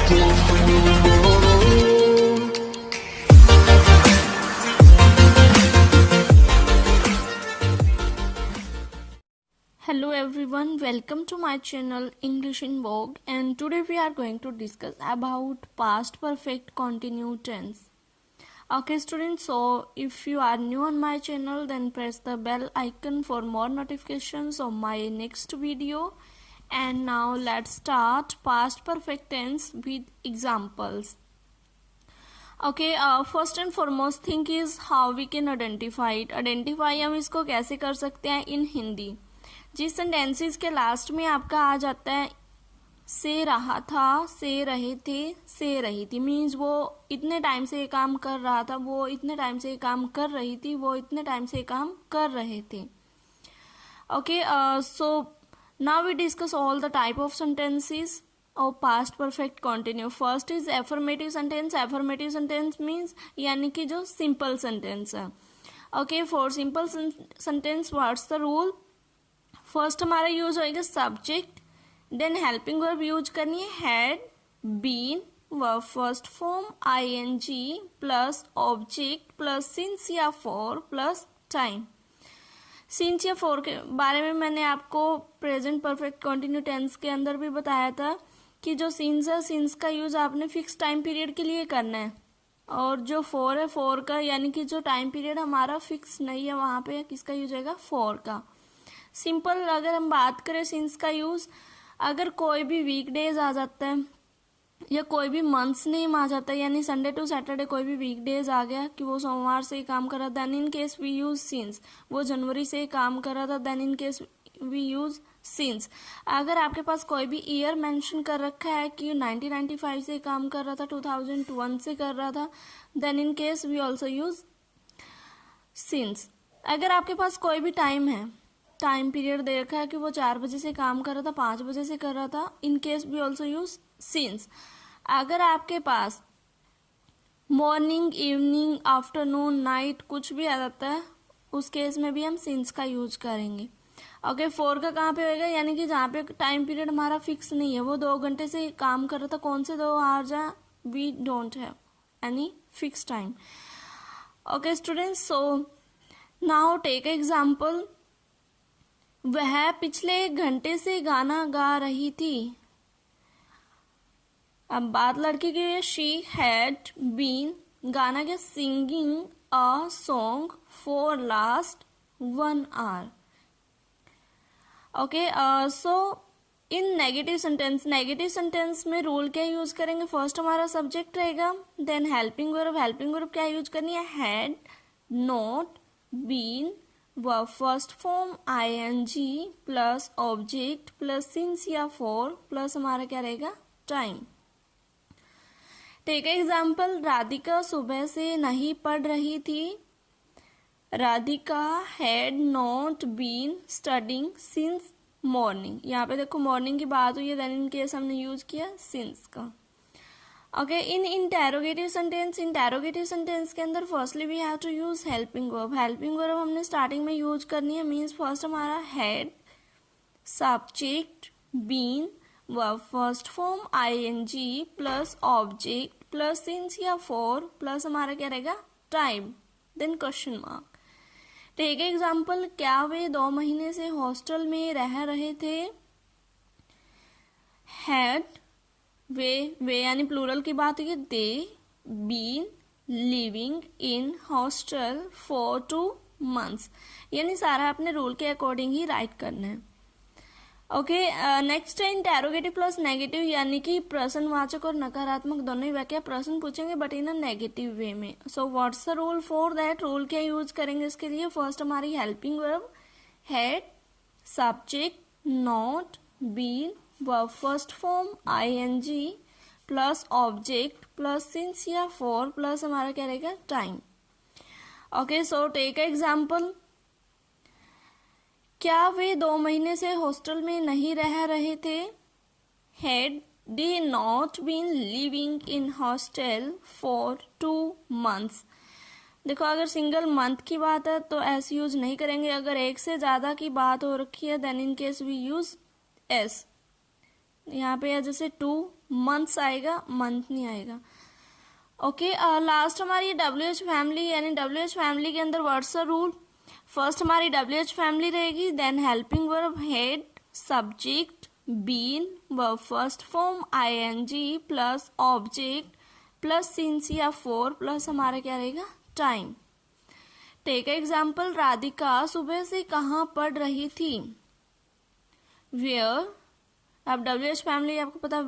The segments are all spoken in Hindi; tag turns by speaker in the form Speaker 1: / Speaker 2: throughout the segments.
Speaker 1: Hello everyone, welcome to my channel English in Vogue, and today we are going to discuss about past perfect continuous tense. Okay students, so if you are new on my channel, then press the bell icon for more notifications of my next video. And now let's start past perfect tense with examples. Okay, first and foremost thing is how we can identify it. Identify हम इसको कैसे कर सकते हैं in हिंदी. जिस सेंटेंसेस के लास्ट में आपका आ जाता है से रहा था, से रहे थे, से रही थी, मीन्स वो इतने टाइम से ये काम कर रहा था, वो इतने टाइम से ये काम कर रही थी, वो इतने टाइम से ये काम कर रहे थे. Okay, so now we discuss all the type of sentences of past perfect continuous. First is affirmative sentence. Affirmative sentence means यानी कि जो simple sentence है. Okay, for simple sentence what's the rule? First हमारा यूज होएगा subject, then helping verb use करनी है had, been, verb first form ing plus object plus since या for plus time. सिंस या फोर के बारे में मैंने आपको प्रेजेंट परफेक्ट कंटिन्यू टेंस के अंदर भी बताया था कि जो सिंस है, सिंस का यूज आपने फिक्स टाइम पीरियड के लिए करना है, और जो फोर है, फोर का यानी कि जो टाइम पीरियड हमारा फिक्स नहीं है, वहां पे किसका यूज होगा, फोर का. सिंपल अगर हम बात करें सिंस का यूज, अगर कोई भी वीकडेज आ जाता है या कोई भी मंथ्स नेम आ जाता है, यानी संडे टू सैटरडे कोई भी वीकडेज आ गया कि वो सोमवार से ही काम कर रहा था, then in case we use since. वो जनवरी से ही काम कर रहा था, then in case we use since. अगर आपके पास कोई भी ईयर मेंशन कर रखा है कि 1995 से काम कर रहा था, 2001 से कर रहा था, then in case we also use since. अगर आपके पास कोई भी टाइम है, टाइम पीरियड दे रखा है कि वो 4 बजे से काम कर रहा था, 5 बजे से कर रहा था, in case we also use since. अगर आपके पास मॉर्निंग, इवनिंग, आफ्टरनून, नाइट कुछ भी आ जाता है, उस केस में भी हम सिंस का यूज करेंगे. ओके, फोर का कहाँ पे होएगा, यानी कि जहाँ पे टाइम पीरियड हमारा फिक्स नहीं है, वो 2 घंटे से काम कर रहा था, कौन से 2 आवर्स हैं, we don't have any fix time. Okay students, so now take example. वह पिछले 1 घंटे से गाना गा रही थी. अब बात लड़की की है. शी हैड बीन, गाना क्या, singing a song for last 1 hour. Okay, so in negative sentence, negative sentence में रूल क्या यूज करेंगे, फर्स्ट हमारा सब्जेक्ट रहेगा, then helping verb. Helping verb क्या यूज करनी है, had, not, been, verb first form ing plus object plus since या फॉर प्लस हमारा क्या रहेगा, टाइम. Take example. राधिका सुबह से नहीं पढ़ रही थी. Radhika had not been studying since morning. यहाँ पे देखो मॉर्निंग की बात हुई है, देन इन केस हमने यूज किया सिंस का. Okay, in interrogative sentence, interrogative sentence के अंदर firstly we have to use helping verb. Helping verb हमने स्टार्टिंग में यूज करनी है, मीन्स फर्स्ट हमारा had, subject, been, verb first form ing plus object plus since या फॉर प्लस हमारा क्या रहेगा, time, then question mark. Take example. क्या वे 2 महीने से हॉस्टल में रह रहे थे. हैड, वे यानी प्लूरल की बात हुई है, they been living in hostel for 2 months. यानी सारा अपने रूल के अकॉर्डिंग ही राइट करना है. ओके, नेक्स्ट है इंटेरोगेटिव प्लस नेगेटिव, यानी कि प्रश्नवाचक और नकारात्मक दोनों ही वाक्य प्रश्न पूछेंगे but in a negative way में. So what's the rule for that, rule क्या यूज करेंगे इसके लिए, फर्स्ट हमारी helping verb had, subject, not, been, verb first form ing plus object plus since या फॉर प्लस हमारा क्या रहेगा, time. Okay, so take example. क्या वे 2 महीने से हॉस्टल में नहीं रह रहे थे. Had they not been living in hostel for 2 months. देखो अगर सिंगल मंथ की बात है तो एस यूज नहीं करेंगे. अगर एक से ज्यादा की बात हो रखी है then in case we use S. यहाँ पे जैसे 2 मंथ्स आएगा, मंथ नहीं आएगा। ओके, लास्ट हमारी WH फैमिली, यानी WH फैमिली के अंदर व्हाट्स अ रूल। फर्स्ट हमारी WH फैमिली रहेगी, then helping verb had, subject been, verb first form ING plus object plus since या फॉर प्लस हमारा क्या रहेगा, टाइम। टेक एग्जाम्पल, राधिका सुबह से कहाँ पढ़ रही थी, वेयर। अब WH फैमिली आपको पता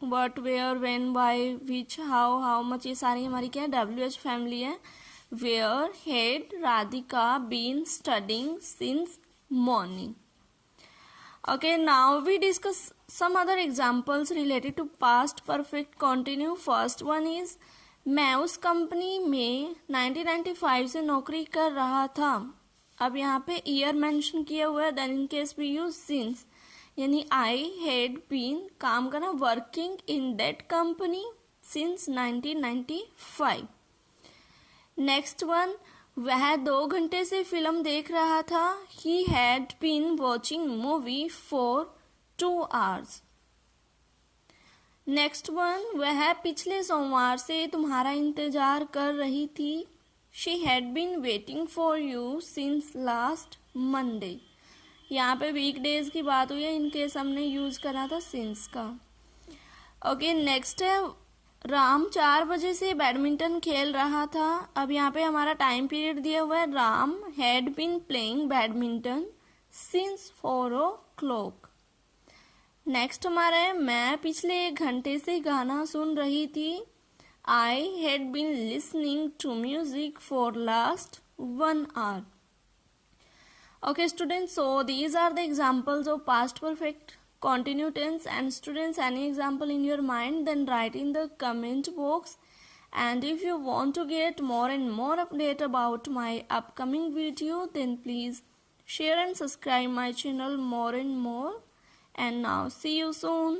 Speaker 1: what, where, when, why, which, how much, ये सारी हमारी क्या है, WH फैमिली है। Where, had, Radhika been studying since morning. Okay, now we discuss some other examples related to past perfect continue. First one is, मैं उस कंपनी में 1995 से नौकरी कर रहा था। अब यहाँ पे ईयर मेंशन किया हुआ है, then in case we use since, यानी आई हैड बीन काम करना working in that company since 1995। Next one, वह 2 घंटे से फिल्म देख रहा था, he had been watching movie for 2 hours। Next one, वह पिछले सोमवार से तुम्हारा इंतजार कर रही थी, she had been waiting for you since last Monday. यहाँ पे वीकडेज की बात हुई है, इनकेस हमने यूज करा था सिंस का। ओके, नेक्स्ट है, राम 4 बजे से बैडमिंटन खेल रहा था। अब यहाँ पे हमारा टाइम पीरियड दिया हुआ है, Ram had been playing badminton since 4 o'clock। Next हमारा है, मैं पिछले 1 घंटे से गाना सुन रही थी, I had been listening to music for last 1 hour। Okay students, so these are the examples of past perfect continue tense, and students, any example in your mind, then write in the comment box. And if you want to get more and more update about my upcoming video, then please share and subscribe my channel more and more. And now see you soon.